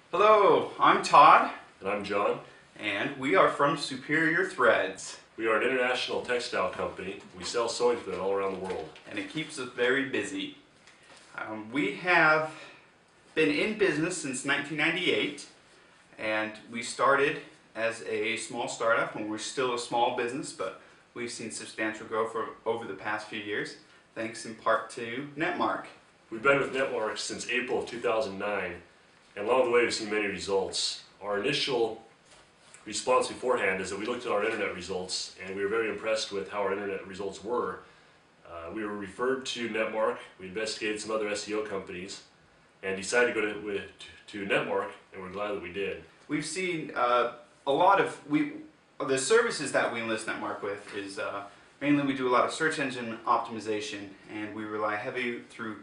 Hello, I'm Todd, And I'm John. and we are from Superior Threads, We are an international textile company. We sell sewing thread all around the world. and it keeps us very busy. We have been in business since 1998, and we started as a small startup when we're still a small business, but we've seen substantial growth over the past few years, thanks in part to Netmark. We've been with Netmark since April of 2009, and along the way we've seen many results. Our initial response beforehand is that we looked at our internet results and we were very impressed with how our internet results were. We were referred to Netmark, we investigated some other SEO companies, and decided to go to Netmark, and we're glad that we did. We've seen a lot of the services that we enlist Netmark with is mainly we do a lot of search engine optimization, and we rely heavy through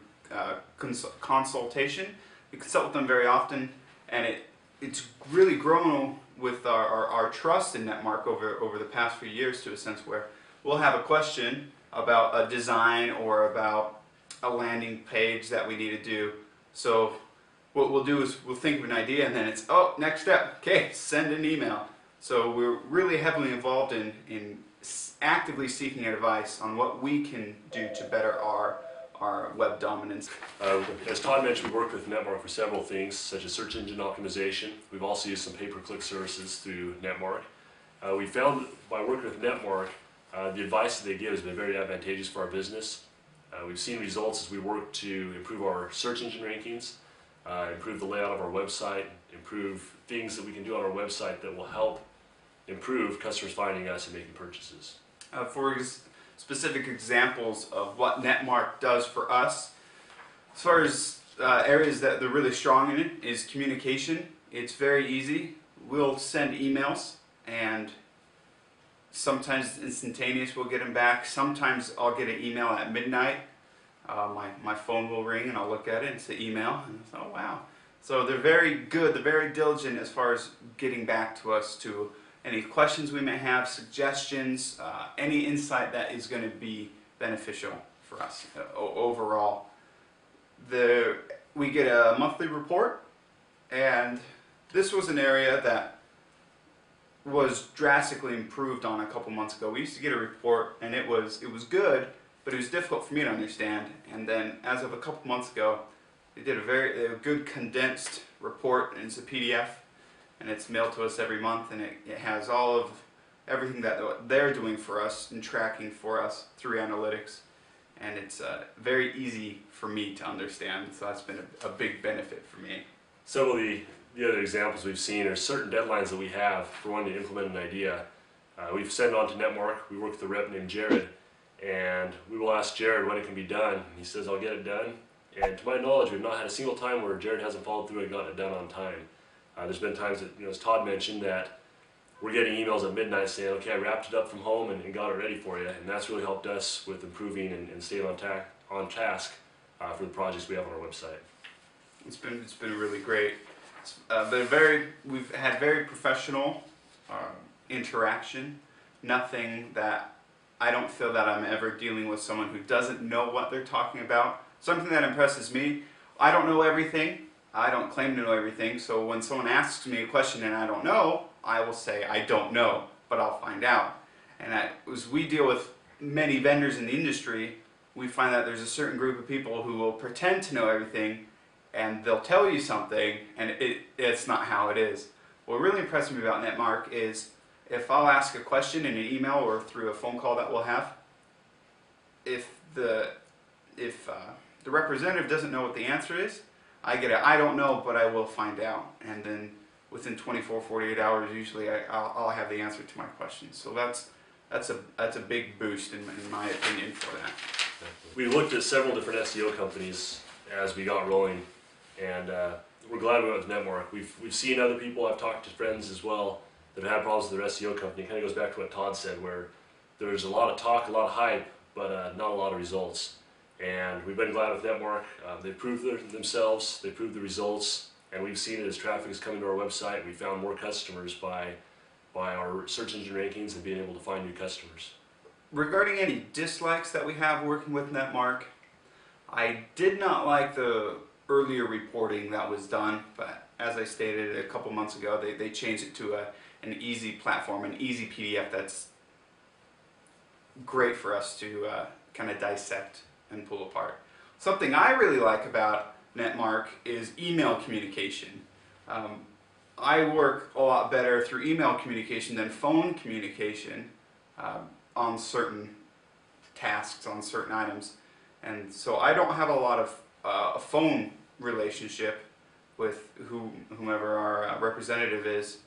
consultation. We consult with them very often, and it's really grown with our trust in Netmark over the past few years, to a sense where we'll have a question about a design or about a landing page that we need to do. So what we'll do is we'll think of an idea, and then it's, oh, next step, okay, send an email. So we're really heavily involved in actively seeking advice on what we can do to better our web dominance. As Todd mentioned, we worked with Netmark for several things, such as search engine optimization. We've also used some pay-per-click services through Netmark. We found by working with Netmark, the advice that they give has been very advantageous for our business. We've seen results as we work to improve our search engine rankings, improve the layout of our website, improve things that we can do on our website that will help improve customers finding us and making purchases. For specific examples of what Netmark does for us, as far as areas that they're really strong in, it is communication. It's very easy. We'll send emails, and sometimes instantaneous we'll get them back. Sometimes I'll get an email at midnight. My phone will ring and I'll look at it and it's an email, and it's, oh wow. So they're very good, they're very diligent as far as getting back to us to any questions we may have, suggestions, any insight that is going to be beneficial for us overall. We get a monthly report, and this was an area that was drastically improved on a couple months ago. We used to get a report, and it was good, but it was difficult for me to understand. And then as of a couple months ago, they did a very good condensed report, and it's a PDF, and it's mailed to us every month, and it has all of everything that they're doing for us and tracking for us through analytics, and it's very easy for me to understand, so that's been a big benefit for me. Some of the other examples we've seen are certain deadlines that we have for wanting to implement an idea. We've sent it on to Netmark. We work with a rep named Jared, and we will ask Jared when it can be done. He says, I'll get it done, and to my knowledge, we've not had a single time where Jared hasn't followed through and gotten it done on time. There's been times that, as Todd mentioned, that we're getting emails at midnight saying, okay, I wrapped it up from home and got it ready for you, and that's really helped us with improving and staying on task for the projects we have on our website. It's been really great. We've had very professional interaction. Nothing that I don't feel that I'm ever dealing with someone who doesn't know what they're talking about. Something that impresses me, I don't know everything. I don't claim to know everything, so when someone asks me a question and I don't know, I will say I don't know, but I'll find out. And as we deal with many vendors in the industry, we find that there's a certain group of people who will pretend to know everything, and they'll tell you something, and it's not how it is. What really impressed me about Netmark is if I'll ask a question in an email or through a phone call that we'll have, if the representative doesn't know what the answer is, I get I don't know, but I will find out. And then within 24, 48 hours, usually I'll have the answer to my question. So that's a big boost in my opinion for that. We looked at several different SEO companies as we got rolling, and we're glad we went with Netmark. We've seen other people, I've talked to friends as well, that have had problems with their SEO company. It kind of goes back to what Todd said, where there's a lot of talk, a lot of hype, but not a lot of results. And we've been glad with Netmark. They proved themselves, they proved the results, and we've seen it as traffic is coming to our website. We found more customers by our search engine rankings and being able to find new customers. Regarding any dislikes that we have working with Netmark, I did not like the earlier reporting that was done, but as I stated a couple months ago, they changed it to an easy platform, an easy PDF that's great for us to kind of dissect and pull apart. Something I really like about Netmark is email communication. I work a lot better through email communication than phone communication on certain tasks, on certain items. And so I don't have a lot of a phone relationship with whomever our representative is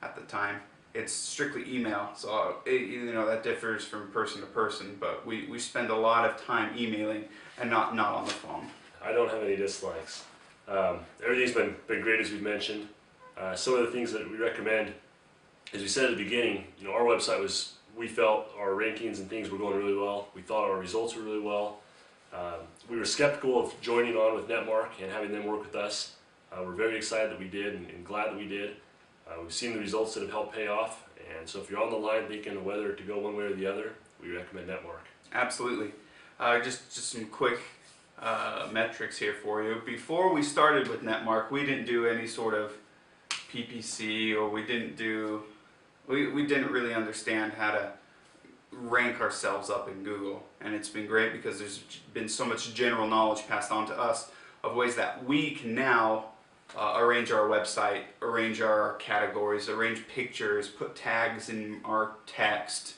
at the time. It's strictly email, so that differs from person to person, but we spend a lot of time emailing and not on the phone. I don't have any dislikes. Everything's been great, as we've mentioned. Some of the things that we recommend, as we said at the beginning, our website we felt our rankings and things were going really well. We thought our results were really well. We were skeptical of joining on with Netmark and having them work with us. We're very excited that we did and glad that we did. We've seen the results that have helped pay off, and so if you're on the line thinking whether to go one way or the other, we recommend Netmark. Absolutely. Just some quick metrics here for you. Before we started with Netmark, we didn't do any sort of PPC, or we didn't really understand how to rank ourselves up in Google, and it's been great because there's been so much general knowledge passed on to us of ways that we can now arrange our website, arrange our categories, arrange pictures, put tags in our text,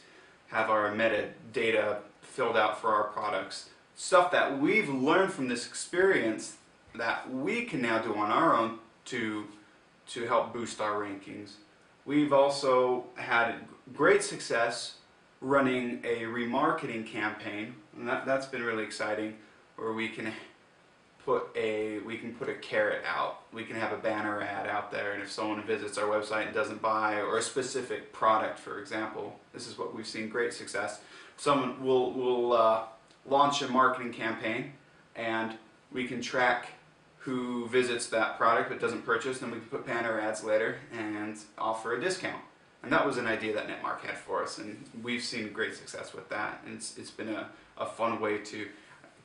have our metadata filled out for our products. Stuff that we've learned from this experience that we can now do on our own to help boost our rankings. We've also had great success running a remarketing campaign, and that's been really exciting, where we can put a carrot out. We can have a banner ad out there, and if someone visits our website and doesn't buy, or a specific product, for example, this is what we've seen great success. Someone will launch a marketing campaign, and we can track who visits that product but doesn't purchase, and we can put banner ads later and offer a discount. And that was an idea that Netmark had for us, and we've seen great success with that. And it's been a fun way to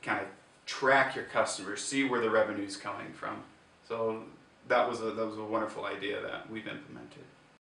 kind of track your customers, see where the revenue is coming from. So that was a wonderful idea that we've implemented.